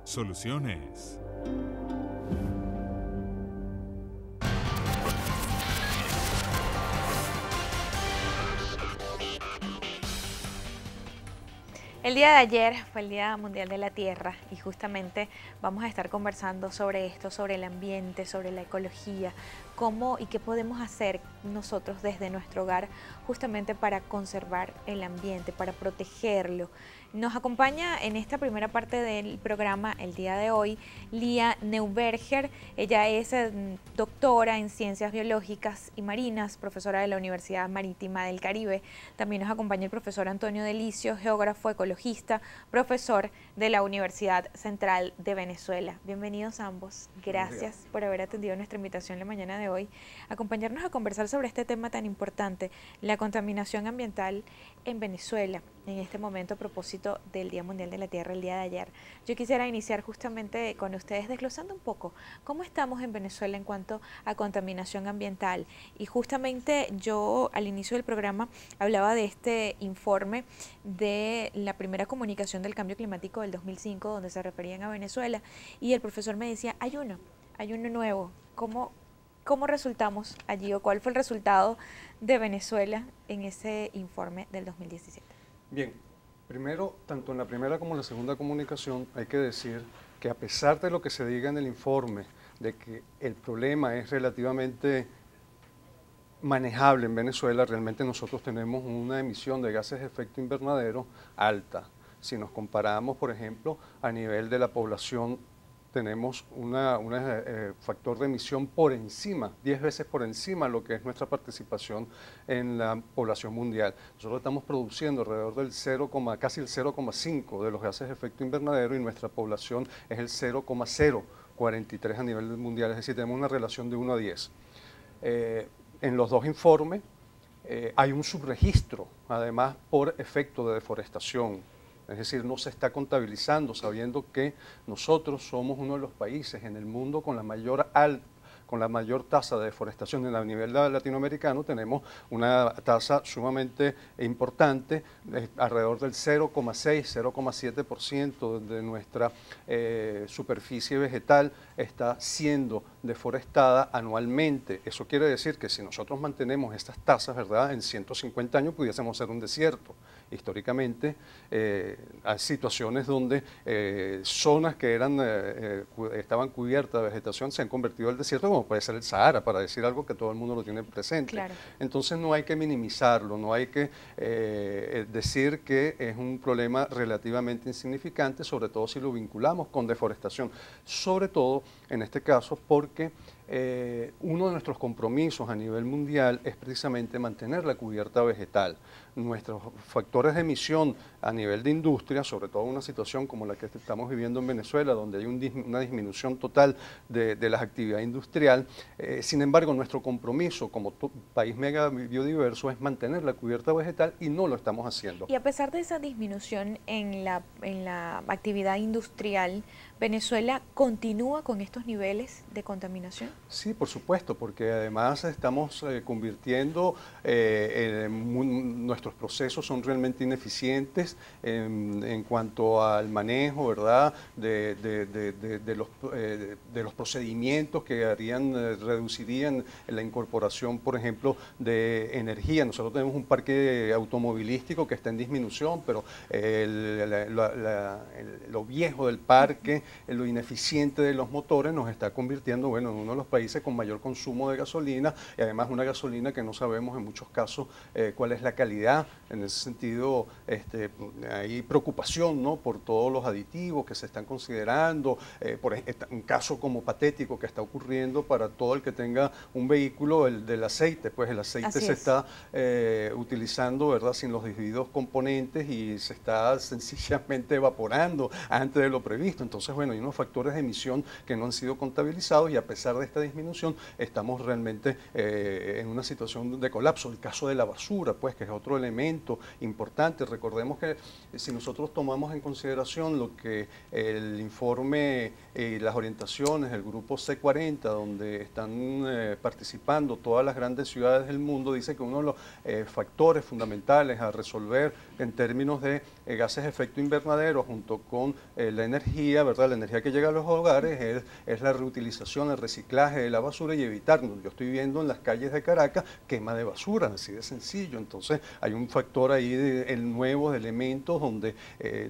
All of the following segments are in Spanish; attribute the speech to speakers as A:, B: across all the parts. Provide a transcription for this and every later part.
A: Soluciones.
B: El día de ayer fue el Día Mundial de la Tierra y justamente vamos a estar conversando sobre esto, sobre el ambiente, sobre la ecología, cómo y qué podemos hacer nosotros desde nuestro hogar justamente para conservar el ambiente, para protegerlo. Nos acompaña en esta primera parte del programa el día de hoy Lía Neuberger. Ella es doctora en Ciencias Biológicas y Marinas, profesora de la Universidad Marítima del Caribe. También nos acompaña el profesor Antonio Delicio, geógrafo ecologista, profesor de la Universidad Central de Venezuela. Bienvenidos ambos. Gracias por haber atendido nuestra invitación la mañana de hoy, acompañarnos a conversar sobre este tema tan importante, la contaminación ambiental en Venezuela, en este momento a propósito del Día Mundial de la Tierra, el día de ayer. Yo quisiera iniciar justamente con ustedes desglosando un poco cómo estamos en Venezuela en cuanto a contaminación ambiental. Y justamente yo al inicio del programa hablaba de este informe de la primera comunicación del cambio climático del 2005, donde se referían a Venezuela, y el profesor me decía, hay uno nuevo. ¿Cómo resultamos allí o cuál fue el resultado de Venezuela en ese informe del 2017?
C: Bien, primero, tanto en la primera como en la segunda comunicación hay que decir que a pesar de lo que se diga en el informe, de que el problema es relativamente manejable en Venezuela, realmente nosotros tenemos una emisión de gases de efecto invernadero alta. Si nos comparamos, por ejemplo, a nivel de la población, tenemos un factor de emisión por encima, 10 veces por encima de lo que es nuestra participación en la población mundial. Nosotros estamos produciendo alrededor del casi el 0,5 de los gases de efecto invernadero y nuestra población es el 0,043 a nivel mundial, es decir, tenemos una relación de 1 a 10. En los dos informes hay un subregistro, además por efecto de deforestación. Es decir, no se está contabilizando sabiendo que nosotros somos uno de los países en el mundo con la mayor tasa de deforestación a nivel latinoamericano. Tenemos una tasa sumamente importante, alrededor del 0,6, 0,7% de nuestra superficie vegetal está siendo deforestada anualmente. Eso quiere decir que si nosotros mantenemos estas tasas, ¿verdad?, en 150 años pudiésemos ser un desierto. Históricamente hay situaciones donde zonas que estaban cubiertas de vegetación se han convertido en desierto, como puede ser el Sahara, para decir algo que todo el mundo lo tiene presente.
B: Claro.
C: Entonces no hay que minimizarlo, no hay que decir que es un problema relativamente insignificante, sobre todo si lo vinculamos con deforestación, sobre todo en este caso porque uno de nuestros compromisos a nivel mundial es precisamente mantener la cubierta vegetal. Nuestros factores de emisión a nivel de industria, sobre todo en una situación como la que estamos viviendo en Venezuela, donde hay una disminución total de la actividad industrial, sin embargo, nuestro compromiso como país mega biodiverso es mantener la cubierta vegetal y no lo estamos haciendo.
B: Y a pesar de esa disminución en la actividad industrial, ¿Venezuela continúa con estos niveles de contaminación?
C: Sí, por supuesto, porque además estamos convirtiendo, nuestros procesos son realmente ineficientes en cuanto al manejo, ¿verdad?, de los procedimientos que reducirían la incorporación, por ejemplo, de energía. Nosotros tenemos un parque automovilístico que está en disminución, pero lo viejo del parque, lo ineficiente de los motores nos está convirtiendo, bueno, en uno de los países con mayor consumo de gasolina y además una gasolina que no sabemos en muchos casos cuál es la calidad. En ese sentido hay preocupación, ¿no?, por todos los aditivos que se están considerando, un caso como patético que está ocurriendo para todo el que tenga un vehículo, el del aceite, pues el aceite se está utilizando, ¿verdad?, sin los debidos componentes y se está sencillamente evaporando antes de lo previsto. Entonces, bueno, hay unos factores de emisión que no han sido contabilizados y a pesar de esta disminución estamos realmente en una situación de colapso. El caso de la basura, pues, que es otro elemento importante. Recordemos que si nosotros tomamos en consideración lo que el informe y las orientaciones del grupo C40, donde están participando todas las grandes ciudades del mundo, dice que uno de los factores fundamentales a resolver en términos de gases de efecto invernadero junto con la energía, ¿verdad? La energía que llega a los hogares es la reutilización, el reciclaje de la basura y evitarnos. Yo estoy viendo en las calles de Caracas quema de basura, así de sencillo. Entonces hay un factor ahí el nuevo de elementos donde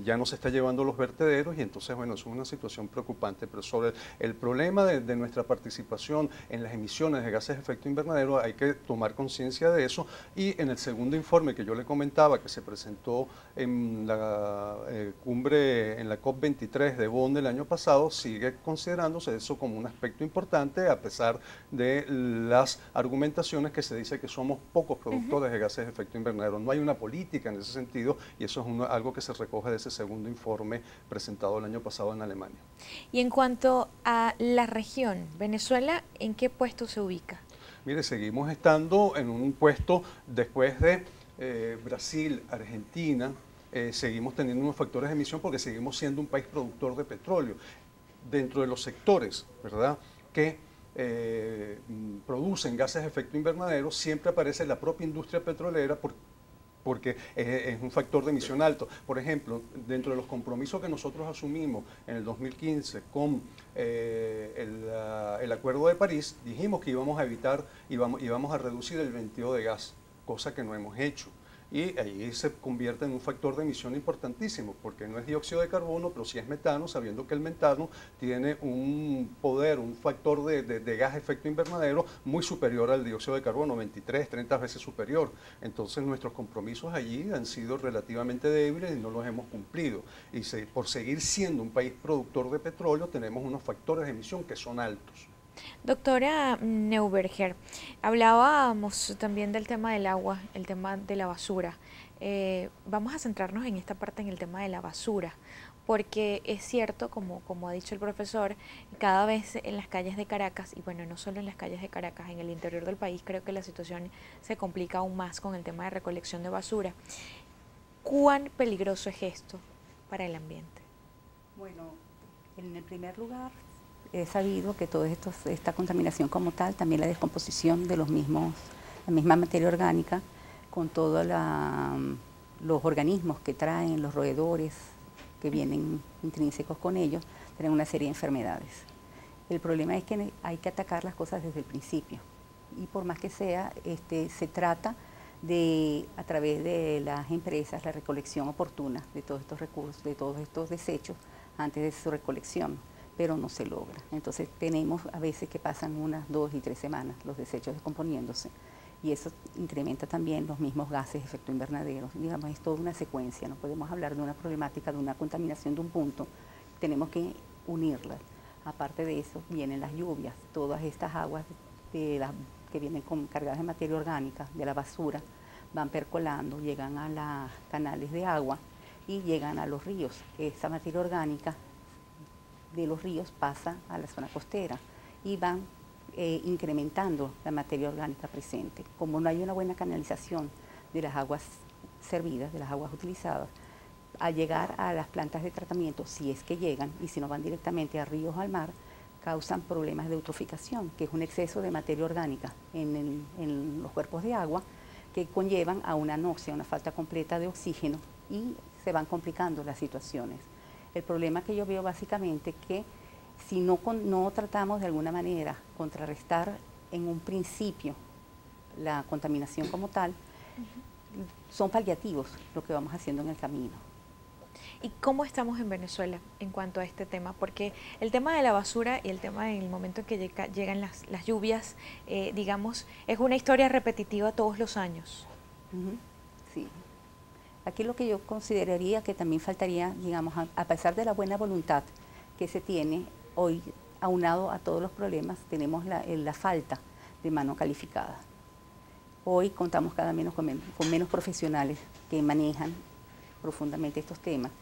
C: ya no se está llevando los vertederos y entonces, bueno, es una situación preocupante. Pero sobre el problema de nuestra participación en las emisiones de gases de efecto invernadero hay que tomar conciencia de eso, y en el segundo informe que yo le comentaba que se presentó en la cumbre, en la COP23 de Bonn del año pasado, sigue considerándose eso como un aspecto importante a pesar de las argumentaciones que se dice que somos pocos productores de gases de efecto invernadero. No hay una política en ese sentido y eso es algo que se recoge de ese segundo informe presentado el año pasado en Alemania.
B: Y en cuanto a la región, Venezuela, ¿en qué puesto se ubica?
C: Mire, seguimos estando en un puesto después de Brasil, Argentina, seguimos teniendo unos factores de emisión porque seguimos siendo un país productor de petróleo. Dentro de los sectores, ¿verdad?, que producen gases de efecto invernadero, siempre aparece la propia industria petrolera porque es un factor de emisión alto. Por ejemplo, dentro de los compromisos que nosotros asumimos en el 2015 con el Acuerdo de París, dijimos que íbamos a evitar, íbamos a reducir el venteo de gas, cosa que no hemos hecho. Y ahí se convierte en un factor de emisión importantísimo, porque no es dióxido de carbono, pero sí es metano, sabiendo que el metano tiene un poder, un factor de gas de efecto invernadero muy superior al dióxido de carbono, 23, 30 veces superior. Entonces nuestros compromisos allí han sido relativamente débiles y no los hemos cumplido. Y por seguir siendo un país productor de petróleo, tenemos unos factores de emisión que son altos.
B: Doctora Neuberger, hablábamos también del tema del agua, el tema de la basura. Vamos a centrarnos en esta parte, en el tema de la basura, porque es cierto, como ha dicho el profesor, cada vez en las calles de Caracas, y bueno, no solo en las calles de Caracas, en el interior del país creo que la situación se complica aún más con el tema de recolección de basura. ¿Cuán peligroso es esto para el ambiente?
A: Bueno, en el primer lugar, he sabido que todo esto, esta contaminación como tal, también la descomposición de la misma materia orgánica, con todos los organismos que traen, los roedores que vienen intrínsecos con ellos, tienen una serie de enfermedades. El problema es que hay que atacar las cosas desde el principio, y por más que sea, se trata de, a través de las empresas, la recolección oportuna de todos estos recursos, de todos estos desechos, antes de su recolección, pero no se logra. Entonces tenemos a veces que pasan 1, 2 y 3 semanas los desechos descomponiéndose, y eso incrementa también los mismos gases de efecto invernadero. Digamos, es toda una secuencia, no podemos hablar de una problemática, de una contaminación de un punto, tenemos que unirlas. Aparte de eso, vienen las lluvias, todas estas aguas que vienen cargadas de materia orgánica, de la basura, van percolando, llegan a los canales de agua y llegan a los ríos. Esa materia orgánica de los ríos pasa a la zona costera y van incrementando la materia orgánica presente. Como no hay una buena canalización de las aguas servidas, de las aguas utilizadas, al llegar a las plantas de tratamiento, si es que llegan, y si no van directamente a ríos o al mar, causan problemas de eutroficación, que es un exceso de materia orgánica en los cuerpos de agua, que conllevan a una anoxia, una falta completa de oxígeno, y se van complicando las situaciones. El problema que yo veo básicamente es que si no tratamos de alguna manera contrarrestar en un principio la contaminación como tal, son paliativos lo que vamos haciendo en el camino.
B: ¿Y cómo estamos en Venezuela en cuanto a este tema? Porque el tema de la basura y el tema en el momento en que llegan las lluvias, digamos, es una historia repetitiva todos los años.
A: Sí. Aquí lo que yo consideraría que también faltaría, digamos, a pesar de la buena voluntad que se tiene hoy, aunado a todos los problemas, tenemos la falta de mano calificada. Hoy contamos con menos profesionales que manejan profundamente estos temas,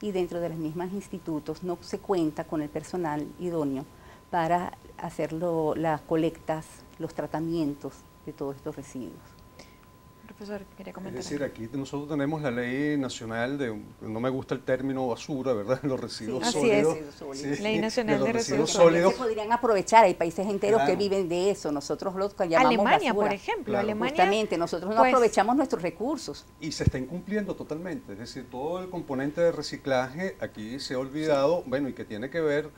A: y dentro de los mismos institutos no se cuenta con el personal idóneo para hacer las colectas, los tratamientos de todos estos residuos.
B: Profesor, quería
C: Es
B: comentar.
C: decir, aquí nosotros tenemos la ley nacional no me gusta el término basura, ¿verdad? Los residuos
B: así
C: sólidos.
B: es. Ley nacional de residuos
C: sólidos.
A: Se podrían aprovechar, hay países enteros
C: Claro.
A: que viven de eso, nosotros lo que llamamos
B: Alemania,
A: basura.
B: por ejemplo,
C: Claro.
B: Alemania,
A: Justamente, nosotros no
B: pues,
A: aprovechamos nuestros recursos.
C: Y se está incumpliendo totalmente, es decir, todo el componente de reciclaje aquí se ha olvidado, bueno, y que tiene que ver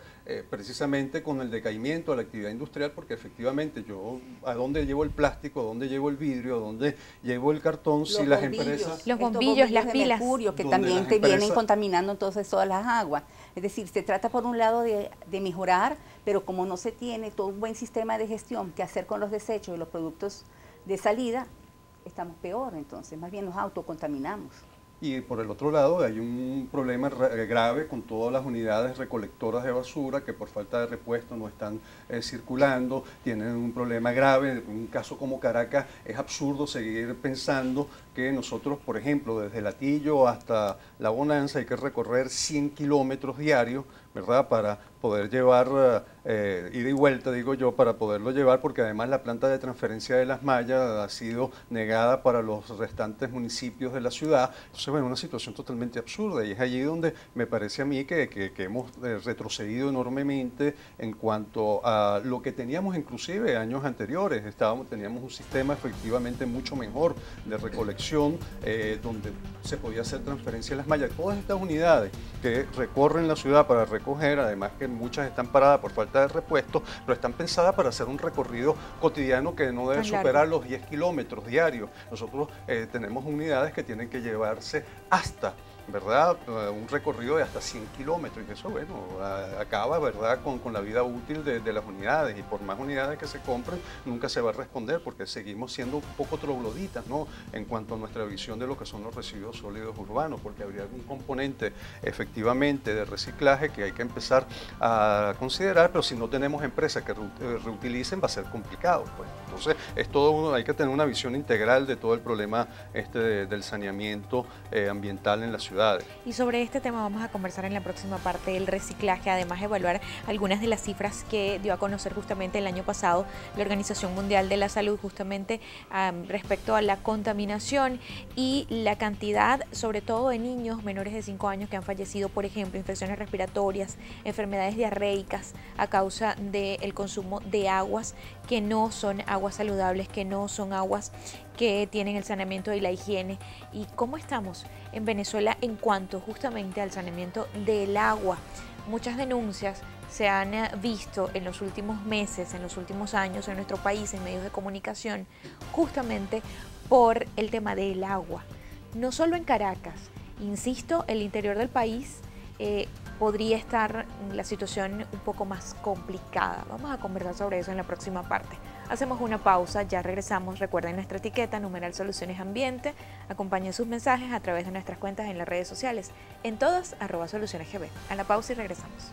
C: precisamente con el decaimiento de la actividad industrial, porque efectivamente yo, ¿a dónde llevo el plástico? ¿A dónde llevo el vidrio? ¿A dónde llevo el cartón? Si las empresas...
B: Los bombillos, las
A: de
B: pilas.
A: mercurio, que
C: Donde
A: también
C: las
A: te vienen
C: empresas-
A: contaminando entonces todas las aguas. Es decir, se trata por un lado de mejorar, pero como no se tiene todo un buen sistema de gestión que hacer con los desechos y los productos de salida, estamos peor, entonces más bien nos autocontaminamos.
C: Y por el otro lado hay un problema grave con todas las unidades recolectoras de basura que por falta de repuesto no están circulando, tienen un problema grave. En un caso como Caracas es absurdo seguir pensando que nosotros, por ejemplo, desde Latillo hasta La Bonanza hay que recorrer 100 kilómetros diarios, ¿verdad? Para poder llevar, ida y vuelta, digo yo, para poderlo llevar, porque además la planta de transferencia de las mallas ha sido negada para los restantes municipios de la ciudad. Entonces, bueno, una situación totalmente absurda, y es allí donde me parece a mí que hemos retrocedido enormemente en cuanto a lo que teníamos inclusive años anteriores. Teníamos un sistema efectivamente mucho mejor de recolección, donde se podía hacer transferencia de las mallas. Todas estas unidades que recorren la ciudad para recoger, además que muchas están paradas por falta de repuesto, pero están pensadas para hacer un recorrido cotidiano que no debe superar los 10 kilómetros diarios. Nosotros tenemos unidades que tienen que llevarse hasta, ¿verdad?, un recorrido de hasta 100 kilómetros, y eso, bueno, acaba, ¿verdad?, con la vida útil de las unidades, y por más unidades que se compren, nunca se va a responder, porque seguimos siendo un poco trogloditas, ¿no?, en cuanto a nuestra visión de lo que son los residuos sólidos urbanos, porque habría un componente efectivamente de reciclaje que hay que empezar a considerar, pero si no tenemos empresas que reutilicen va a ser complicado, pues. Entonces, es todo hay que tener una visión integral de todo el problema del saneamiento ambiental en la ciudad.
B: Y sobre este tema vamos a conversar en la próxima parte, el reciclaje, además evaluar algunas de las cifras que dio a conocer justamente el año pasado la Organización Mundial de la Salud, justamente respecto a la contaminación y la cantidad, sobre todo de niños menores de 5 años que han fallecido, por ejemplo, infecciones respiratorias, enfermedades diarreicas a causa del consumo de aguas que no son aguas saludables, que no son aguas que tienen el saneamiento y la higiene. ¿Y cómo estamos en Venezuela en cuanto justamente al saneamiento del agua? Muchas denuncias se han visto en los últimos meses, en los últimos años en nuestro país, en medios de comunicación, justamente por el tema del agua. No solo en Caracas, insisto, el interior del país podría estar la situación un poco más complicada. Vamos a conversar sobre eso en la próxima parte. Hacemos una pausa, ya regresamos. Recuerden nuestra etiqueta, numeral Soluciones Ambiente. Acompañen sus mensajes a través de nuestras cuentas en las redes sociales, en todas, @SolucionesGB. A la pausa y regresamos.